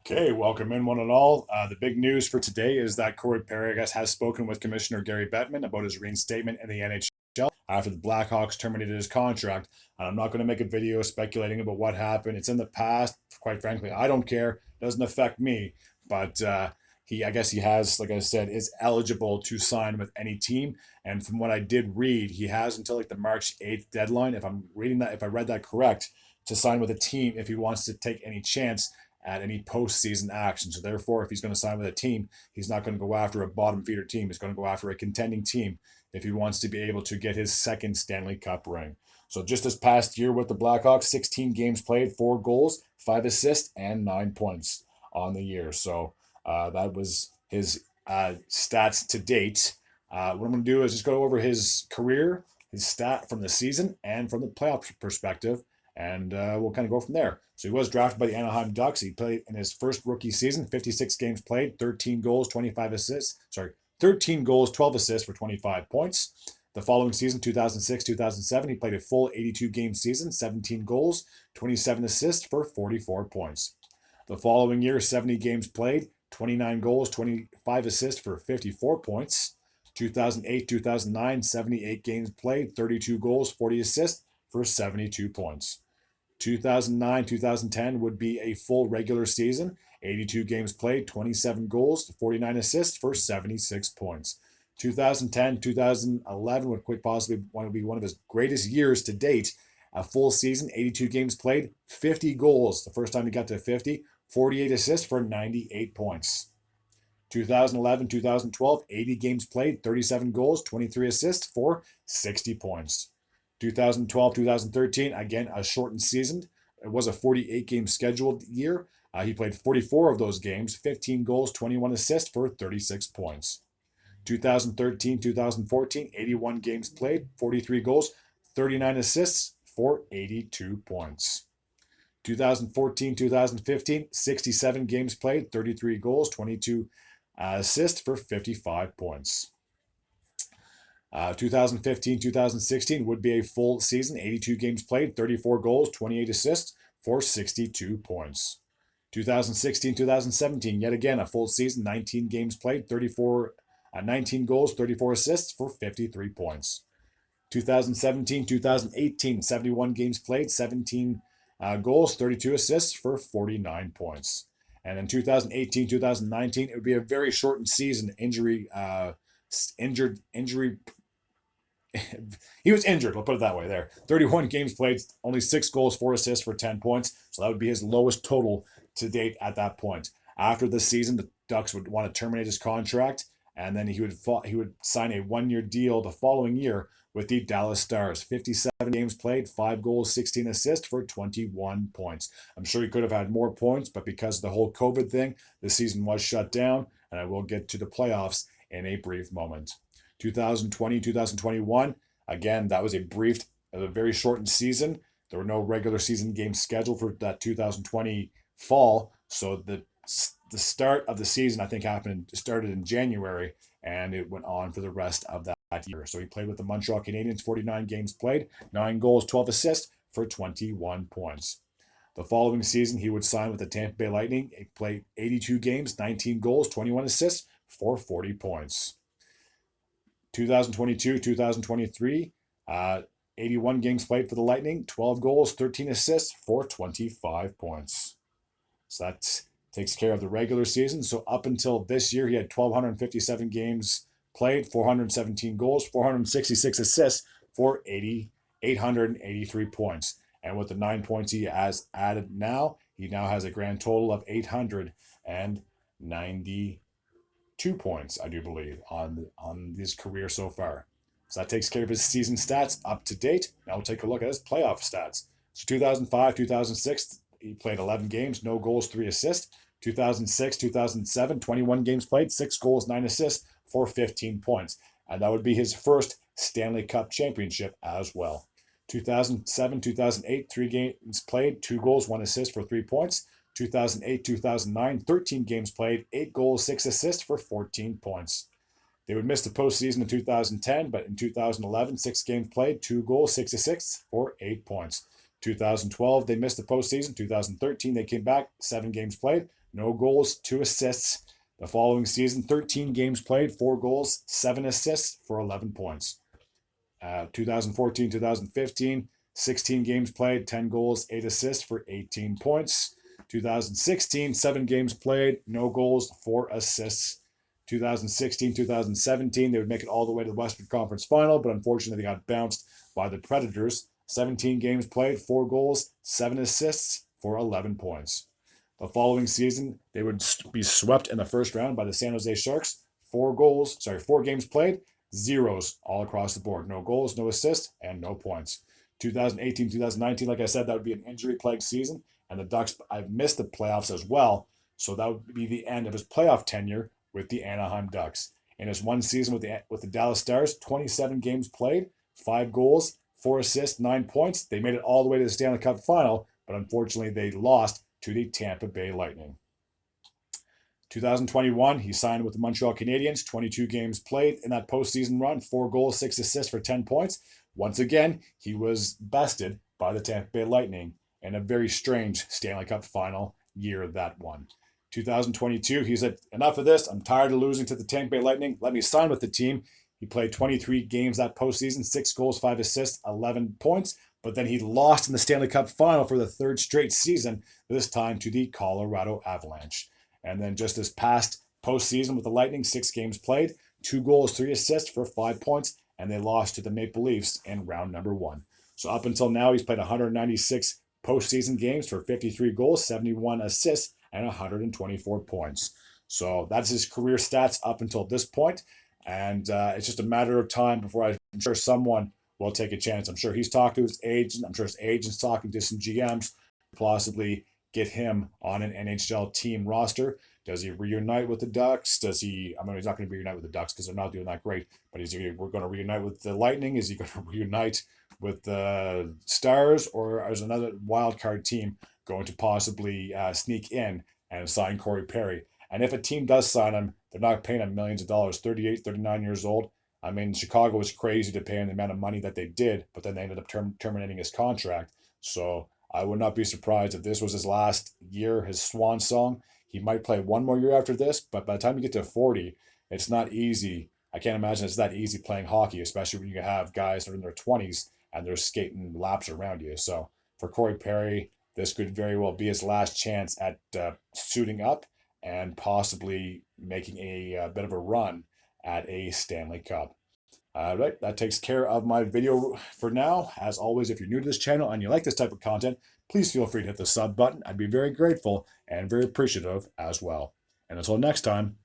Okay, welcome in one and all. The big news for today is that Corey Perry, I guess, has spoken with Commissioner Gary Bettman about his reinstatement in the NHL after the Blackhawks terminated his contract. And I'm not going to make a video speculating about what happened. It's in the past. Quite frankly, I don't care. It doesn't affect me. But I guess he has, like I said, is eligible to sign with any team. And from what I did read, he has until like the March 8th deadline, if I'm reading that, if I read that correct, to sign with a team if he wants to take any chance at any postseason action. So therefore, if he's going to sign with a team, he's not going to go after a bottom feeder team. He's going to go after a contending team if he wants to be able to get his second Stanley Cup ring. So just this past year with the Blackhawks, 16 games played, 4 goals, 5 assists, and 9 points on the year. So that was his stats to date. What I'm going to do is just go over his career, his stat from the season, and from the playoff perspective, and we'll kind of go from there. So he was drafted by the Anaheim Ducks. He played in his first rookie season, 56 games played, 13 goals, 25 assists. 13 goals, 12 assists for 25 points. The following season, 2006-2007, he played a full 82-game season, 17 goals, 27 assists for 44 points. The following year, 70 games played, 29 goals, 25 assists for 54 points. 2008-2009, 78 games played, 32 goals, 40 assists for 72 points. 2009-2010 would be a full regular season, 82 games played, 27 goals, 49 assists for 76 points. 2010-2011 would quite possibly want to be one of his greatest years to date. A full season, 82 games played, 50 goals. The first time he got to 50, 48 assists for 98 points. 2011-2012, 80 games played, 37 goals, 23 assists for 60 points. 2012-2013, again, a shortened season. It was a 48-game scheduled year. He played 44 of those games, 15 goals, 21 assists for 36 points. 2013-2014, 81 games played, 43 goals, 39 assists for 82 points. 2014-2015, 67 games played, 33 goals, 22 assists for 55 points. 2015-2016 would be a full season, 82 games played, 34 goals, 28 assists for 62 points. 2016-2017, yet again a full season, 19 games played, 19 goals, 34 assists for 53 points. 2017-2018, 71 games played, 17 goals, 32 assists for 49 points. And in 2018-2019, it would be a very shortened season. Injury. He was injured. We'll put it that way. There, 31 games played, only 6 goals, 4 assists for 10 points. So that would be his lowest total to date at that point. After the season, the Ducks would want to terminate his contract, and then he would sign a 1-year deal the following year with the Dallas Stars. 57 games played, 5 goals, 16 assists for 21 points. I'm sure he could have had more points, but because of the whole COVID thing, the season was shut down, and I will get to the playoffs in a brief moment. 2020-2021, again, that was a very shortened season. There were no regular season games scheduled for that 2020 fall, so the start of the season I think started in January, and it went on for the rest of that year. So he played with the Montreal Canadiens, 49 games played, 9 goals, 12 assists for 21 points. The following season, he would sign with the Tampa Bay Lightning. He played 82 games, 19 goals, 21 assists for 40 points. 2022-2023, 81 games played for the Lightning, 12 goals, 13 assists for 25 points. So that takes care of the regular season. So up until this year, he had 1,257 games played, 417 goals, 466 assists for 883 points. And with the 9 points he has added now, he now has a grand total of 890 2 points, I do believe, on his career so far. So that takes care of his season stats up to date. Now we'll take a look at his playoff stats. So 2005, 2006, he played 11 games, no goals, 3 assists. 2006, 2007, 21 games played, 6 goals, 9 assists for 15 points. And that would be his first Stanley Cup championship as well. 2007, 2008, 3 games played, 2 goals, 1 assist for 3 points. 2008-2009, 13 games played, 8 goals, 6 assists for 14 points. They would miss the postseason in 2010, but in 2011, 6 games played, 2 goals, 6 assists for 8 points. 2012, they missed the postseason. 2013, they came back, 7 games played, no goals, 2 assists. The following season, 13 games played, 4 goals, 7 assists for 11 points. 2014, 2015, 16 games played, 10 goals, 8 assists for 18 points. 2016, 7 games played, no goals, 4 assists. 2016, 2017, they would make it all the way to the Western Conference Final, but unfortunately they got bounced by the Predators. 17 games played, 4 goals, 7 assists for 11 points. The following season, they would be swept in the first round by the San Jose Sharks. 4 games played, zeros all across the board. No goals, no assists, and no points. 2018, 2019, like I said, that would be an injury-plagued season, and the Ducks, I've missed the playoffs as well, so that would be the end of his playoff tenure with the Anaheim Ducks. In his one season with the Dallas Stars, 27 games played, 5 goals, 4 assists, 9 points. They made it all the way to the Stanley Cup final, but unfortunately they lost to the Tampa Bay Lightning. 2021, he signed with the Montreal Canadiens, 22 games played in that postseason run, 4 goals, 6 assists for 10 points. Once again, he was bested by the Tampa Bay Lightning in a very strange Stanley Cup final year, that one. 2022, he said, enough of this. I'm tired of losing to the Tampa Bay Lightning. Let me sign with the team. He played 23 games that postseason, 6 goals, 5 assists, 11 points. But then he lost in the Stanley Cup final for the 3rd straight season, this time to the Colorado Avalanche. And then just this past postseason with the Lightning, 6 games played, 2 goals, 3 assists for 5 points, and they lost to the Maple Leafs in round number 1. So up until now, he's played 196 postseason games for 53 goals, 71 assists, and 124 points. So that's his career stats up until this point. And it's just a matter of time before I'm sure someone will take a chance. I'm sure he's talked to his agent. I'm sure his agent's talking to some GMs, possibly get him on an NHL team roster. Does he reunite with the Ducks? Does he? I mean, he's not going to reunite with the Ducks because they're not doing that great. But we're going to reunite with the Lightning? Is he going to reunite with the Stars, or is another wild card team going to possibly sneak in and sign Corey Perry? And if a team does sign him, they're not paying him millions of dollars. 38, 39 years old. I mean, Chicago was crazy to pay him the amount of money that they did, but then they ended up terminating his contract. So I would not be surprised if this was his last year, his swan song. He might play one more year after this, but by the time you get to 40, it's not easy. I can't imagine it's that easy playing hockey, especially when you have guys that are in their 20s and they're skating laps around you. So for Corey Perry, this could very well be his last chance at suiting up and possibly making a bit of a run at a Stanley Cup. All right, that takes care of my video for now. As always, if you're new to this channel and you like this type of content, please feel free to hit the sub button. I'd be very grateful and very appreciative as well. And until next time,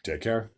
take care.